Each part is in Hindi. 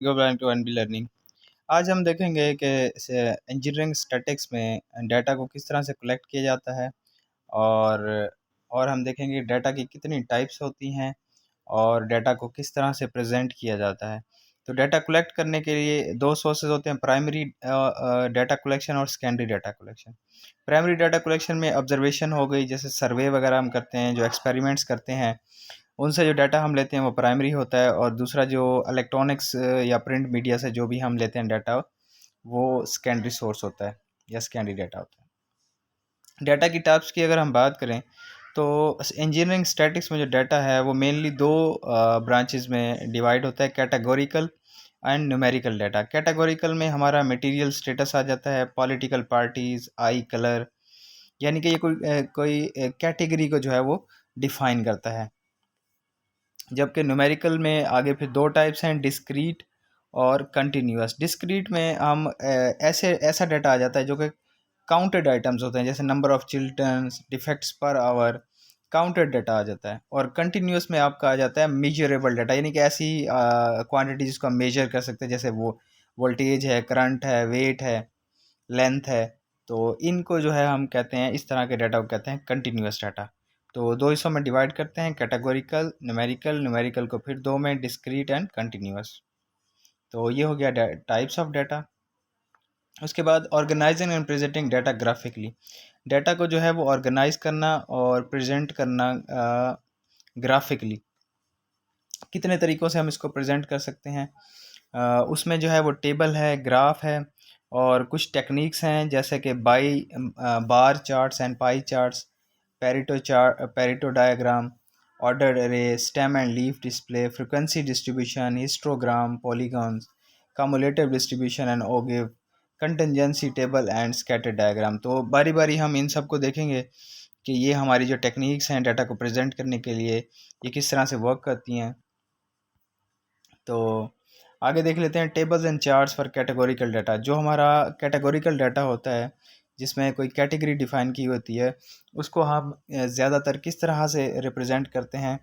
Welcome to NB learning. आज हम देखेंगे कि इंजीनियरिंग स्टैटिक्स में डाटा को किस तरह से कलेक्ट किया जाता है और हम देखेंगे डाटा की कितनी टाइप्स होती हैं और डाटा को किस तरह से प्रेजेंट किया जाता है। तो डाटा कलेक्ट करने के लिए दो सोर्सेज होते हैं, प्राइमरी डाटा कलेक्शन और secondary data collection. Primary data collection में ऑब्जर्वेशन हो गई, जैसे सर्वे वगैरह हम करते हैं, जो एक्सपेरिमेंट्स करते हैं, उनसे जो डाटा हम लेते हैं वो प्राइमरी होता है। और दूसरा जो इलेक्ट्रॉनिक्स या प्रिंट मीडिया से जो भी हम लेते हैं डाटा, वो सेकेंडरी सोर्स होता है या सेकेंडरी डाटा होता है। डाटा की टाइप्स की अगर हम बात करें तो इंजीनियरिंग स्टैटिक्स में जो डाटा है वो मेनली दो ब्रांचेस में डिवाइड होता है, categorical and numerical data. Categorical में हमारा मटेरियल स्टेटस आ जाता है, पॉलिटिकल पार्टीज, आई कलर, यानी कि ये कोई कैटेगरी को जो है वो डिफाइन करता है। जबकि न्यूमेरिकल में आगे फिर दो टाइप्स हैं, डिस्क्रीट और कंटिन्यूअस। डिस्क्रीट में हम ऐसा डाटा आ जाता है जो कि काउंटेड आइटम्स होते हैं, जैसे number of childrens, defects per hour, counted data आ जाता है। और कंटिन्यूअस में आपका आ जाता है मेजरेबल डाटा, यानी कि ऐसी क्वांटिटी जिसको हम मेजर कर सकते हैं, जैसे वो वोल्टेज है, करंट है, वेट है, लेंथ है। तो इनको जो है हम कहते हैं, इस तरह के डाटा को कहते हैं कंटिन्यूअस डाटा। तो दो हिस्सों में डिवाइड करते हैं, कैटेगोरिकल, न्यूमेरिकल। न्यूमेरिकल को फिर दो में, डिस्क्रीट एंड कंटिन्यूअस। तो ये हो गया टाइप्स ऑफ डाटा। उसके बाद organising and presenting data graphically. Data को जो है वो ऑर्गेनाइज करना और प्रेजेंट करना ग्राफिकली। कितने तरीक़ों से हम इसको प्रेजेंट कर सकते हैं, उसमें जो है वो टेबल है, ग्राफ है, और कुछ टेक्निक्स हैं जैसे कि bar charts and pie charts, Pareto diagram, ordered array, stem and leaf display, frequency distribution, histogram, polygons, cumulative distribution and ogive, contingency table and scatter diagram. तो बारी बारी हम इन सब को देखेंगे कि ये हमारी जो टेक्निक्स हैं डाटा को प्रेजेंट करने के लिए, ये किस तरह से वर्क करती हैं। तो आगे देख लेते हैं tables and charts for categorical data. जो हमारा कैटेगोरिकल डाटा होता है, जिसमें कोई कैटेगरी डिफाइन की होती है, उसको हम ज़्यादातर किस तरह से रिप्रेजेंट करते हैं।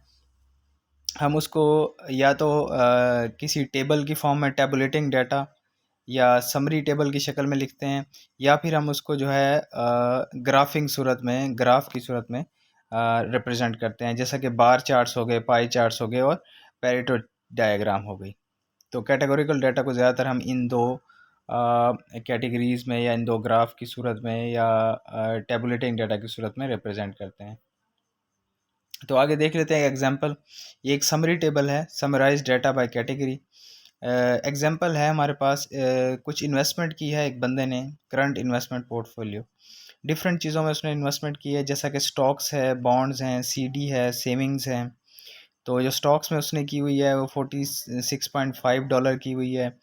हम उसको या तो किसी टेबल की फॉर्म में, टैबुलेटिंग डाटा, या समरी टेबल की शक्ल में लिखते हैं, या फिर हम उसको जो है ग्राफिंग सूरत में, ग्राफ की सूरत में रिप्रेजेंट करते हैं, जैसा कि बार चार्ट्स हो गए, पाई चार्ट्स हो गए, और पेरेटो डायग्राम हो गई। तो कैटेगोरिकल डाटा को ज़्यादातर हम इन दो कैटेगरीज में, या इन दो ग्राफ की सूरत में, या टैबुलेटिंग डाटा की सूरत में रिप्रेजेंट करते हैं। तो आगे देख लेते हैं एग्जांपल। ये एक समरी टेबल है, summarise data by category. Example है हमारे पास, कुछ इन्वेस्टमेंट की है एक बंदे ने, करंट इन्वेस्टमेंट पोर्टफोलियो, डिफरेंट चीज़ों में उसने इन्वेस्टमेंट की है, जैसा कि स्टॉक्स है, बॉन्ड्स हैं, सीडी है, सेविंग्स हैं। तो जो स्टॉक्स में उसने की हुई है वो $46.5 की हुई है,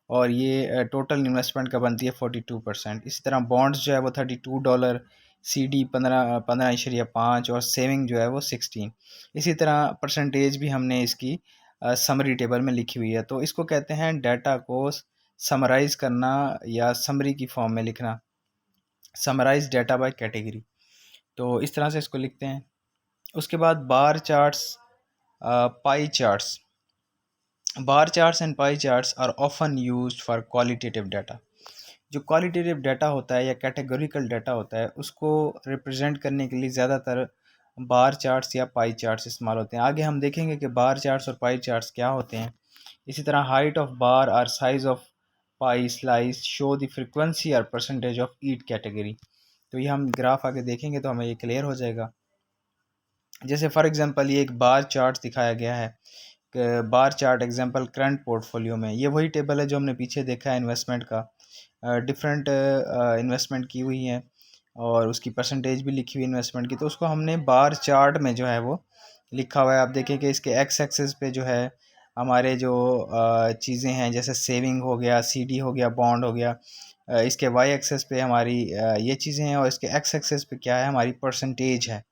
और ये टोटल इन्वेस्टमेंट का बनती है 42%। इसी तरह बॉन्ड्स जो है वो $32, सीडी 15.5, और सेविंग जो है वो 16। इसी तरह परसेंटेज भी हमने इसकी समरी टेबल में लिखी हुई है। तो इसको कहते हैं डाटा को समराइज करना या समरी की फॉर्म में लिखना, समराइज डाटा बाय कैटेगरी। तो इस तरह से इसको लिखते हैं। उसके बाद bar charts, pie charts. Bar charts and pie charts are often used for qualitative data. जो क्वालिटेटिव डाटा होता है या कैटेगोरिकल डाटा होता है, उसको रिप्रेजेंट करने के लिए ज़्यादातर बार चार्ट्स या पाई चार्ट्स इस्तेमाल होते हैं। आगे हम देखेंगे कि बार चार्ट्स और पाई चार्ट्स क्या होते हैं। इसी तरह हाइट ऑफ बार और size of pi slice show the frequency और परसेंटेज ऑफ ईच कैटेगरी। तो ये हम ग्राफ आगे देखेंगे तो हमें ये क्लियर हो जाएगा। जैसे फॉर एग्जांपल ये एक बार चार्ट दिखाया गया है, bar chart example current portfolio में। ये वही टेबल है जो हमने पीछे देखा है इन्वेस्टमेंट का, डिफरेंट इन्वेस्टमेंट की हुई है और उसकी परसेंटेज भी लिखी हुई इन्वेस्टमेंट की। तो उसको हमने बार चार्ट में जो है वो लिखा हुआ है। आप देखें कि इसके एक्स एक्सिस पे जो है हमारे जो चीज़ें हैं, जैसे सेविंग हो गया, सीडी हो गया, बॉन्ड हो गया, इसके वाई एक्सिस पे हमारी ये चीज़ें हैं, और इसके एक्स एक्सिस पे क्या है, हमारी परसेंटेज है।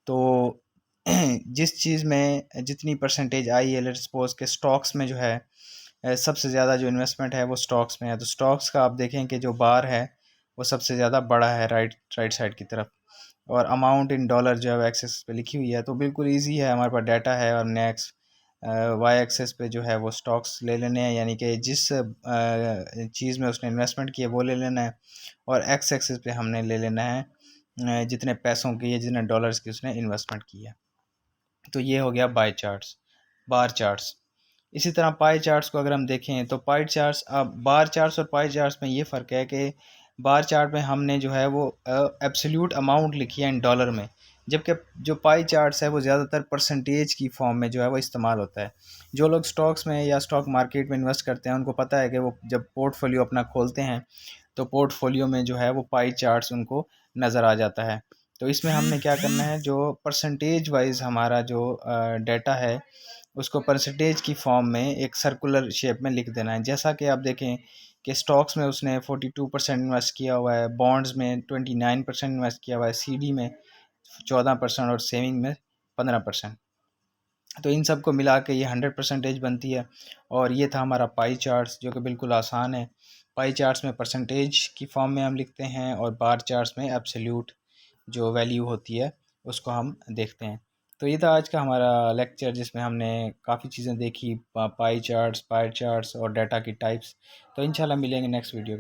तो जिस चीज़ में जितनी परसेंटेज आई है, लेट्स सपोज के स्टॉक्स में जो है सबसे ज़्यादा जो इन्वेस्टमेंट है वो स्टॉक्स में है, तो स्टॉक्स का आप देखें कि जो बार है वो सबसे ज़्यादा बड़ा है राइट साइड की तरफ, और अमाउंट इन डॉलर जो है एक्सेस पे लिखी हुई है। तो बिल्कुल इजी है, हमारे पास डाटा है। और नेक्स्ट वाई एक्सेस पे जो है वो स्टॉक्स ले लेने हैं, यानी कि जिस चीज़ में उसने इन्वेस्टमेंट की है वो ले लेना है, और एक्स एक्सेस पे हमने ले लेना है जितने पैसों की या जितने डॉलर्स की उसने इन्वेस्टमेंट की है। तो ये हो गया बाय चार्ट्स, बार चार्ट्स। इसी तरह पाई चार्ट्स को अगर हम देखें तो पाई चार्ट्स, अब बार चार्ट्स और पाई चार्ट्स में ये फ़र्क है कि बार चार्ट में हमने जो है वो एब्सोल्यूट अमाउंट लिखी है इन डॉलर में, जबकि जो पाई चार्ट्स है वो ज़्यादातर परसेंटेज की फॉर्म में जो है वो इस्तेमाल होता है। जो लोग स्टॉक्स में या स्टॉक मार्केट में इन्वेस्ट करते हैं उनको पता है कि वो जब पोर्टफोलियो अपना खोलते हैं तो पोर्टफोलियो में जो है वो पाई चार्ट्स उनको नज़र आ जाता है। तो इसमें हमने क्या करना है, जो परसेंटेज वाइज हमारा जो डाटा है उसको परसेंटेज की फॉर्म में एक सर्कुलर शेप में लिख देना है। जैसा कि आप देखें कि स्टॉक्स में उसने 42% इन्वेस्ट किया हुआ है, बॉन्ड्स में 29% इन्वेस्ट किया हुआ है, सीडी में 14% और सेविंग में 15%। तो इन सब को मिला के ये 100% बनती है। और ये था हमारा पाई चार्ट्स, जो कि बिल्कुल आसान है। पाई चार्ट्स में परसेंटेज की फॉर्म में हम लिखते हैं और बार चार्ट्स में एब्सोल्यूट जो वैल्यू होती है उसको हम देखते हैं। तो ये था आज का हमारा लेक्चर, जिसमें हमने काफ़ी चीज़ें देखी, पाई चार्ट्स, पाई चार्ट्स और डाटा की टाइप्स। तो इंशाल्लाह मिलेंगे नेक्स्ट वीडियो।